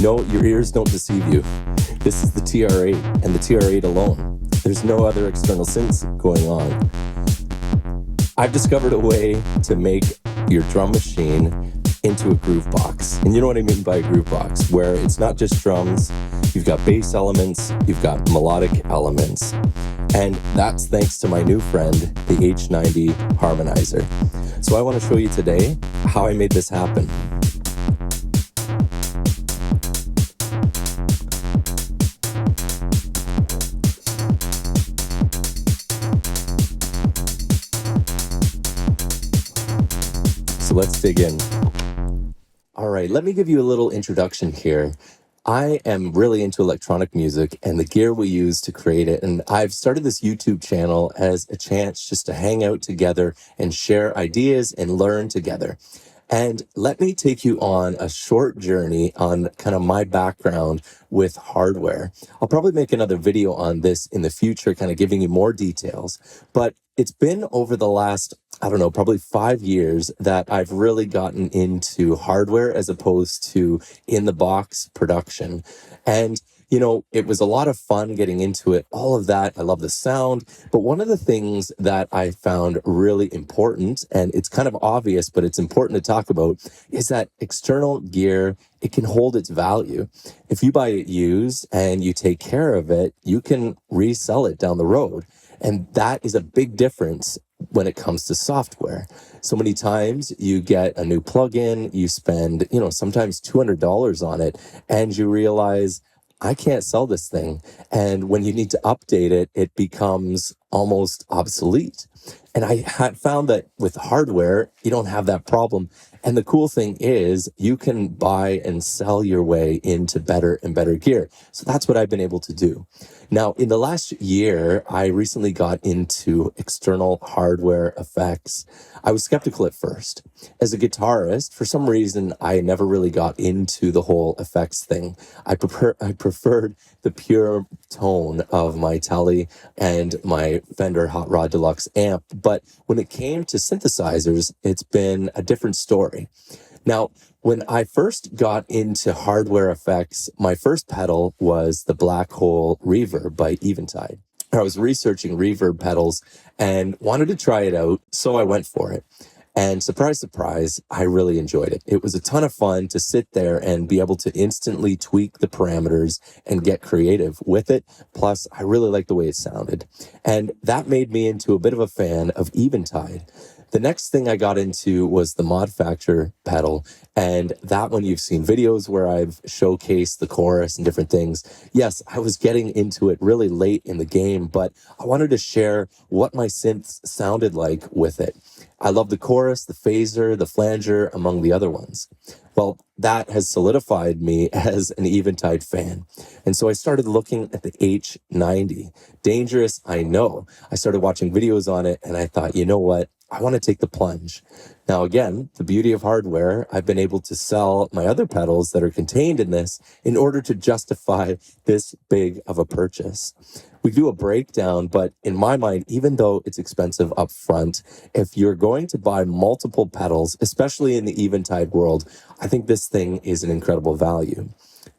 No, your ears don't deceive you. This is the TR8 and the TR8 alone. There's no other external synths going on. I've discovered a way to make your drum machine into a Groovebox. And you know what I mean by a Groovebox, where it's not just drums, you've got bass elements, you've got melodic elements. And that's thanks to my new friend, the H90 Harmonizer. So I want to show you today how I made this happen. So let's dig in. All right, let me give you a little introduction here. I am really into electronic music and the gear we use to create it. And I've started this YouTube channel as a chance just to hang out together and share ideas and learn together. And let me take you on a short journey on kind of my background with hardware. I'll probably make another video on this in the future, kind of giving you more details. But it's been over the last, I don't know, probably 5 years that I've really gotten into hardware as opposed to in-the-box production. And you know, it was a lot of fun getting into it, all of that. I love the sound. But one of the things that I found really important, and it's kind of obvious, but it's important to talk about, is that external gear, it can hold its value. If you buy it used and you take care of it, you can resell it down the road. And that is a big difference when it comes to software. So many times you get a new plugin, you spend, sometimes $200 on it, and you realize, I can't sell this thing. And when you need to update it, it becomes almost obsolete. And I had found that with hardware, you don't have that problem. And the cool thing is you can buy and sell your way into better and better gear. So that's what I've been able to do. Now, in the last year, I recently got into external hardware effects. I was skeptical at first. As a guitarist, for some reason, I never really got into the whole effects thing. I preferred the pure tone of my Tele and my Fender Hot Rod Deluxe amp. But when it came to synthesizers, it's been a different story. Now, when I first got into hardware effects, my first pedal was the Black Hole Reverb by Eventide. I was researching reverb pedals and wanted to try it out, so I went for it. And surprise, surprise, I really enjoyed it. It was a ton of fun to sit there and be able to instantly tweak the parameters and get creative with it. Plus, I really liked the way it sounded. And that made me into a bit of a fan of Eventide. The next thing I got into was the Mod Factor pedal, and that one you've seen videos where I've showcased the chorus and different things. Yes, I was getting into it really late in the game, but I wanted to share what my synths sounded like with it. I love the chorus, the phaser, the flanger, among the other ones. Well, that has solidified me as an Eventide fan. And so I started looking at the H90. Dangerous, I know. I started watching videos on it, and I thought, you know what? I want to take the plunge. Now, again, the beauty of hardware, I've been able to sell my other pedals that are contained in this in order to justify this big of a purchase. We do a breakdown, but in my mind, even though it's expensive up front, if you're going to buy multiple pedals, especially in the Eventide world, I think this thing is an incredible value.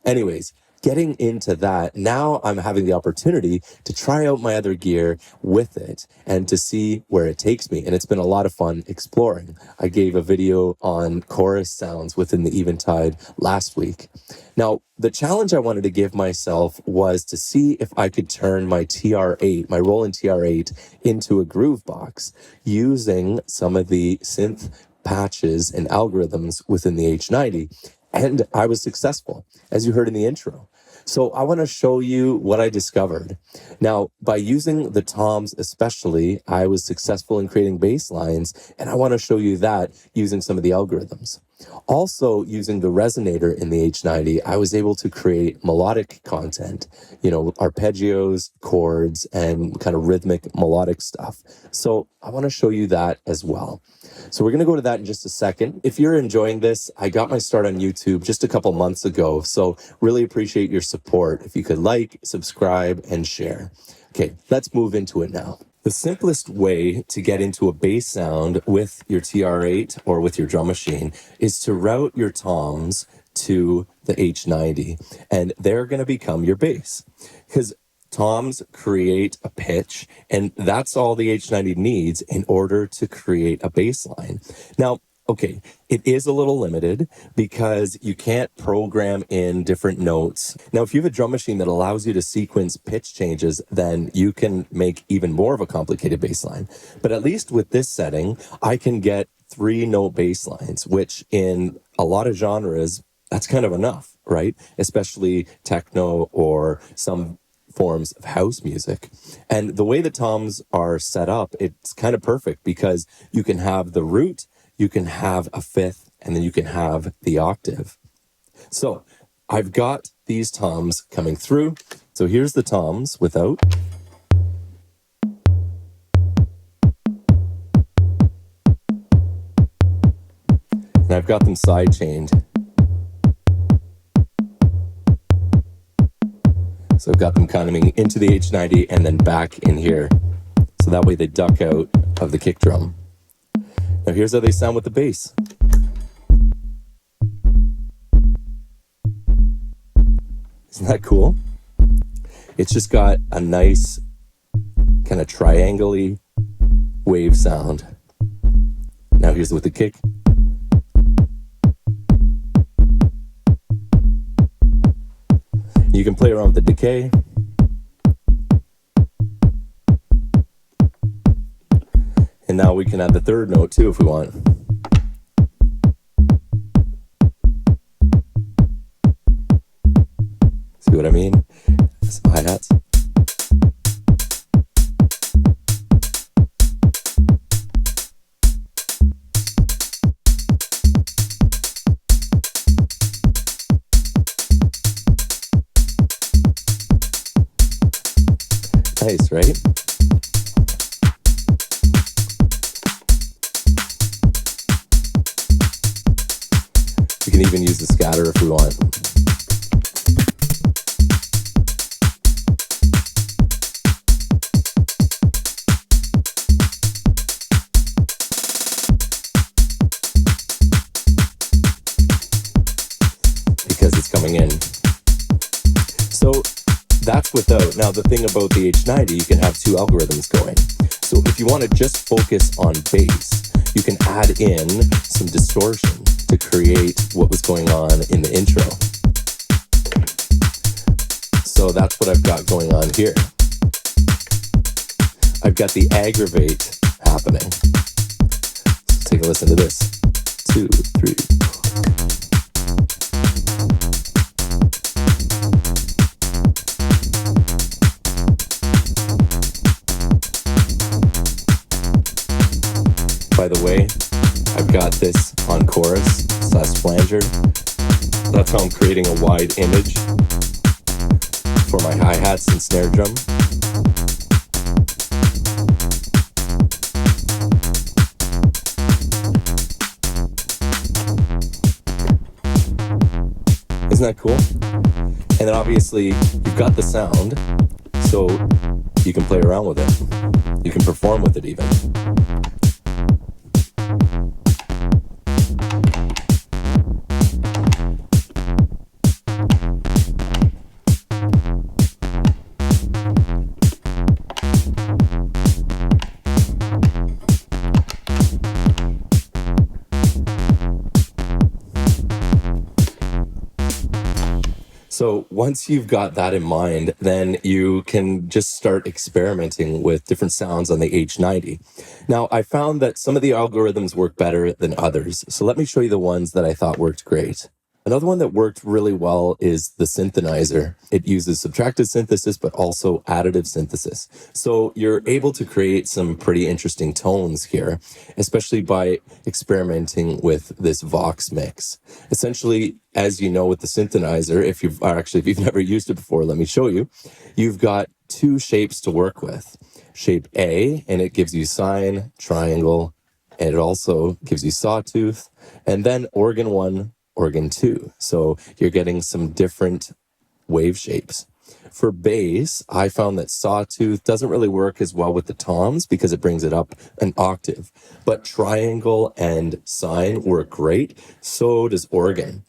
Anyways, getting into that, now I'm having the opportunity to try out my other gear with it and to see where it takes me. And it's been a lot of fun exploring. I gave a video on chorus sounds within the Eventide last week. Now, the challenge I wanted to give myself was to see if I could turn my TR8, my Roland TR8, into a Groovebox using some of the synth patches and algorithms within the H90. And I was successful, as you heard in the intro. So I want to show you what I discovered. Now, by using the toms especially, I was successful in creating bass lines, and I want to show you that using some of the algorithms. Also, using the Resonator in the H90, I was able to create melodic content, arpeggios, chords, and kind of rhythmic melodic stuff. So I want to show you that as well. So we're going to go to that in just a second. If you're enjoying this, I got my start on YouTube just a couple months ago, so really appreciate your support. If you could like, subscribe, and share. Okay, let's move into it now. The simplest way to get into a bass sound with your TR8 or with your drum machine is to route your toms to the H90, and they're going to become your bass. Because toms create a pitch, and that's all the H90 needs in order to create a bass line. Now, okay, it is a little limited because you can't program in different notes. Now, if you have a drum machine that allows you to sequence pitch changes, then you can make even more of a complicated bass line. But at least with this setting, I can get 3-note bass lines, which in a lot of genres, that's kind of enough, right? Especially techno or some forms of house music. And the way the toms are set up, it's kind of perfect because you can have the root, you can have a fifth, and then you can have the octave. So I've got these toms coming through. So here's the toms without. And I've got them side chained. So I've got them coming into the H90 and then back in here. So that way they duck out of the kick drum. Now here's how they sound with the bass. Isn't that cool? It's just got a nice kind of triangle-y wave sound. Now here's with the kick. You can play around with the decay. And now we can add the third note too if we want. See what I mean? Some hi-hats. Nice, right? We can even use the scatter if we want. Because it's coming in. So that's without. Now the thing about the H90, you can have 2 algorithms going. So if you want to just focus on bass, you can add in some distortion to create what was going on in the intro. So that's what I've got going on here. I've got the aggravate happening. So take a listen to this. 2, 3. By the way, I've got this on chorus / flanger. That's how I'm creating a wide image for my hi-hats and snare drum. Isn't that cool? And then obviously you've got the sound, so you can play around with it. You can perform with it even. So once you've got that in mind, then you can just start experimenting with different sounds on the H90. Now, I found that some of the algorithms work better than others. So let me show you the ones that I thought worked great. Another one that worked really well is the Synthonizer. It uses subtractive synthesis, but also additive synthesis. So you're able to create some pretty interesting tones here, especially by experimenting with this Vox mix. Essentially, as you know with the Synthonizer, if you've never used it before, let me show you. You've got 2 shapes to work with. Shape A, and it gives you sine, triangle, and it also gives you sawtooth, and then organ 1, organ 2. So you're getting some different wave shapes. For bass, I found that sawtooth doesn't really work as well with the toms because it brings it up an octave. But triangle and sine work great. So does organ.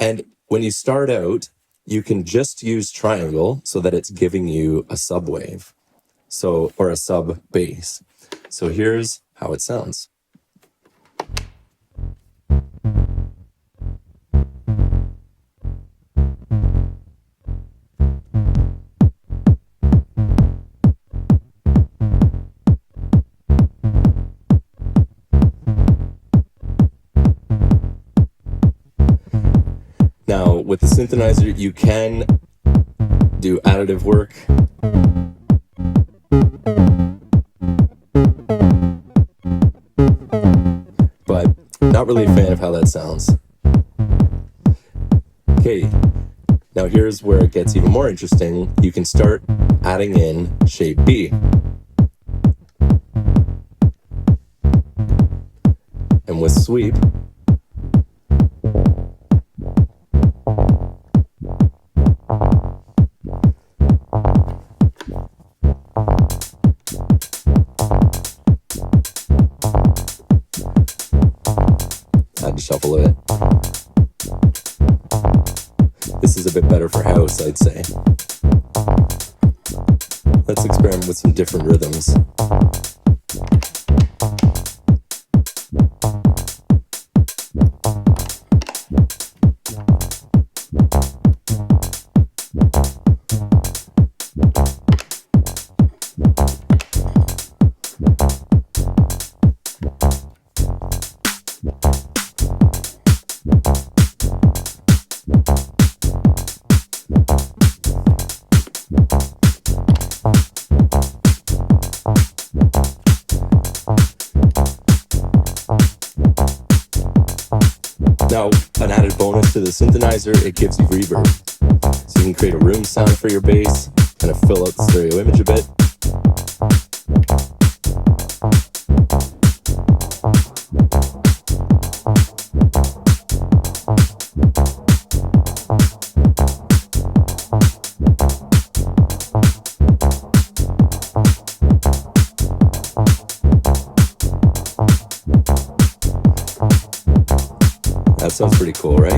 And when you start out, you can just use triangle so that it's giving you a subwave, or a sub bass. So here's how it sounds. Now, with the Synthonizer, you can do additive work. But not really a fan of how that sounds. Okay, now here's where it gets even more interesting. You can start adding in shape B. And with sweep, I had to shuffle it. This is a bit better for house, I'd say. Let's experiment with some different rhythms. Now, an added bonus to the Synthonizer, it gives you reverb. So you can create a room sound for your bass, kind of fill out the stereo image a bit. That sounds pretty cool, right?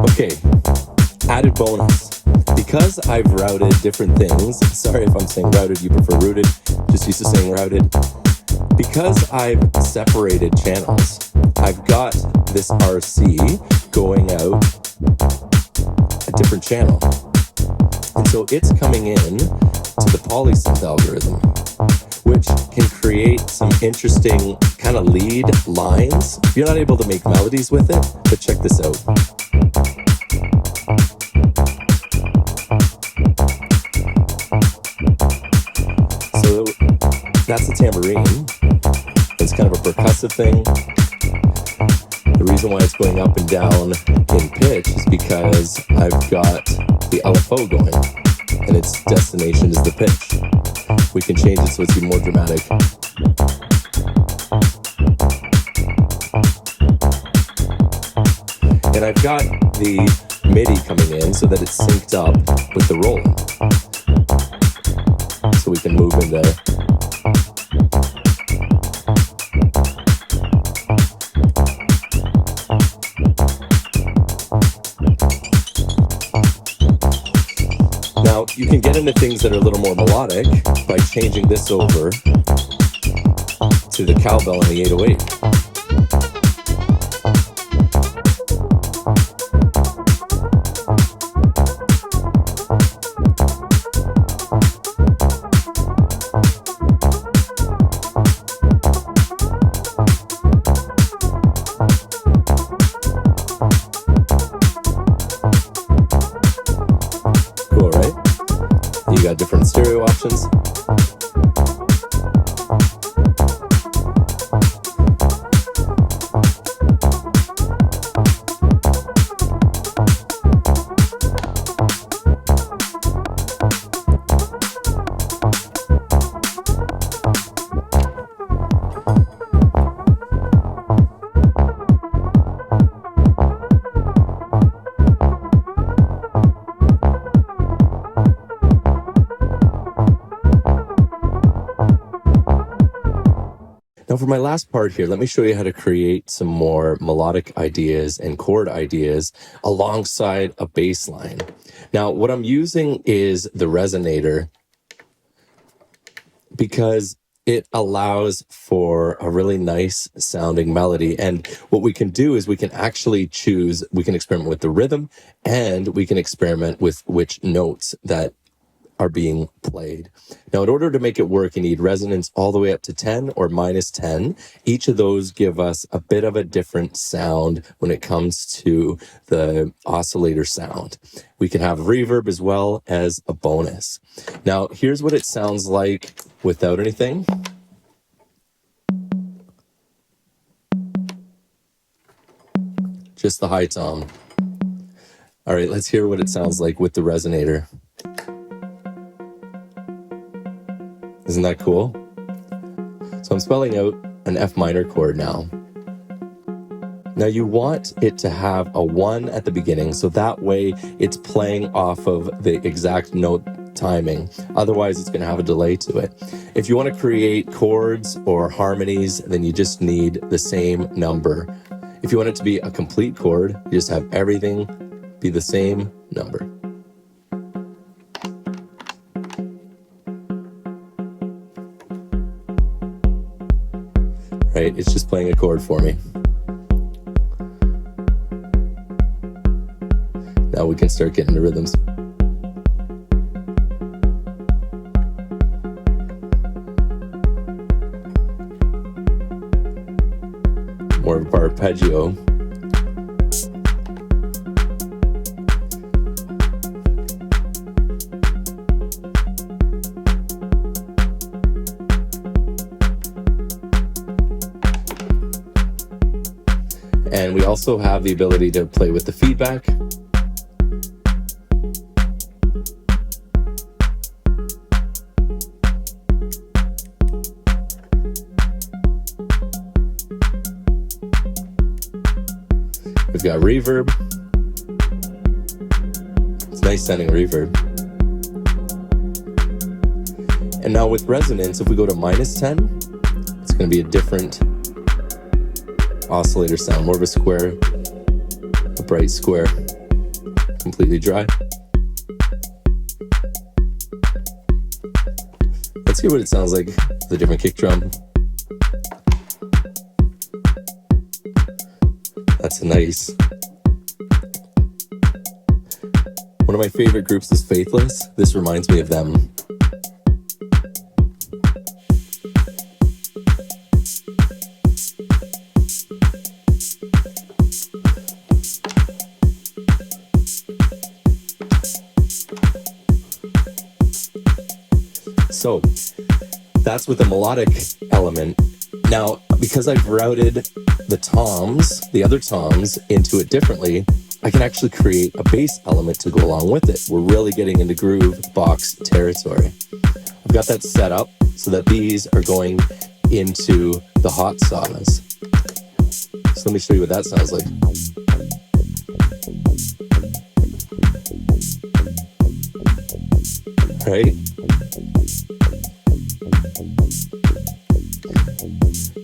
Okay, added bonus. Because I've routed different things, sorry if I'm saying routed, you prefer rooted, just used to saying routed. Because I've separated channels, I've got this RC going out a different channel. And so it's coming in to the Polysynth algorithm, which can create some interesting kind of lead lines. You're not able to make melodies with it, but check this out. So that's a tambourine. It's kind of a percussive thing. The reason why it's going up and down in pitch is because I've got the LFO going, and its destination is the pitch. We can change it so it's even more dramatic. And I've got the MIDI coming in so that it's synced up with the Roland. So we can move in there. Now, you can get into things that are a little more melodic by changing this over to the cowbell and the 808. Cool, right? You got different stereo options. Now for my last part here, let me show you how to create some more melodic ideas and chord ideas alongside a bass line. Now what I'm using is the Resonator because it allows for a really nice sounding melody. And what we can do is we can actually choose, we can experiment with the rhythm, and we can experiment with which notes that are being played. Now, in order to make it work, you need resonance all the way up to 10 or minus 10. Each of those give us a bit of a different sound when it comes to the oscillator sound. We can have reverb as well as a bonus. Now, here's what it sounds like without anything. Just the high tom. All right, let's hear what it sounds like with the Resonator. Isn't that cool? So I'm spelling out an F minor chord now. Now you want it to have a 1 at the beginning, so that way it's playing off of the exact note timing. Otherwise, it's going to have a delay to it. If you want to create chords or harmonies, then you just need the same number. If you want it to be a complete chord, you just have everything be the same number. Right, it's just playing a chord for me. Now we can start getting the rhythms. More of an arpeggio. And we also have the ability to play with the feedback. We've got reverb. It's nice sounding reverb. And now with resonance, if we go to minus 10, it's going to be a different oscillator sound, more of a square, a bright square, completely dry. Let's hear what it sounds like with a different kick drum. That's nice. One of my favorite groups is Faithless. This reminds me of them. So that's with the melodic element. Now, because I've routed the toms, the other toms, into it differently, I can actually create a bass element to go along with it. We're really getting into Groovebox territory. I've got that set up so that these are going into the Hotsawz. So let me show you what that sounds like. Right?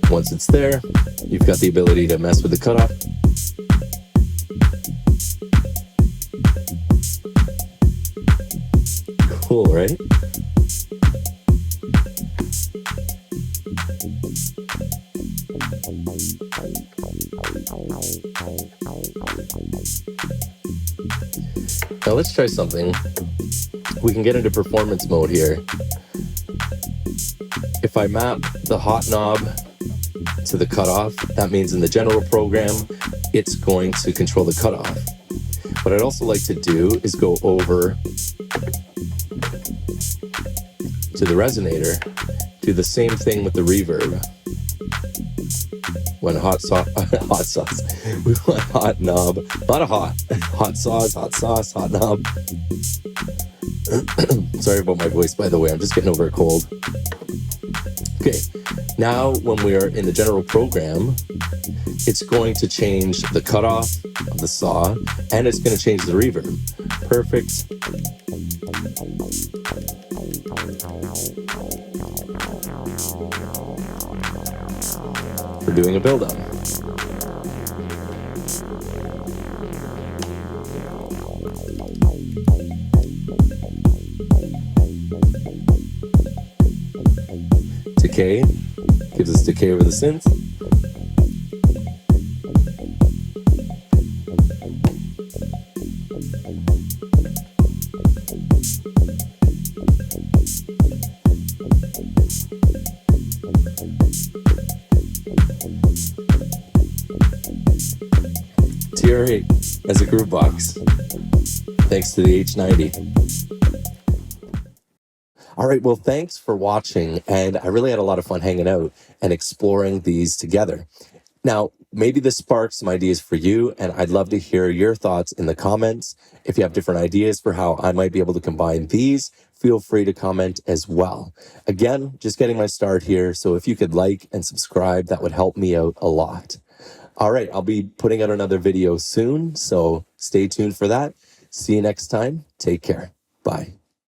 Once it's there, you've got the ability to mess with the cutoff. Cool, right? Now let's try something. We can get into performance mode here. If I map the hot knob to the cutoff, that means in the general program, it's going to control the cutoff. What I'd also like to do is go over to the Resonator, do the same thing with the reverb. When Hotsawz, we want hot knob, not a Hotsawz, hot knob. Sorry about my voice, by the way, I'm just getting over a cold. Okay, now when we are in the general program, it's going to change the cutoff of the saw, and it's going to change the reverb. Perfect. for doing a build up. Decay gives us decay over the synth. TR8 as a Groovebox, thanks to the H90. All right, well, thanks for watching, and I really had a lot of fun hanging out and exploring these together. Now, maybe this sparks some ideas for you, and I'd love to hear your thoughts in the comments. If you have different ideas for how I might be able to combine these, feel free to comment as well. Again, just getting my start here, so if you could like and subscribe, that would help me out a lot. All right, I'll be putting out another video soon, so stay tuned for that. See you next time. Take care. Bye.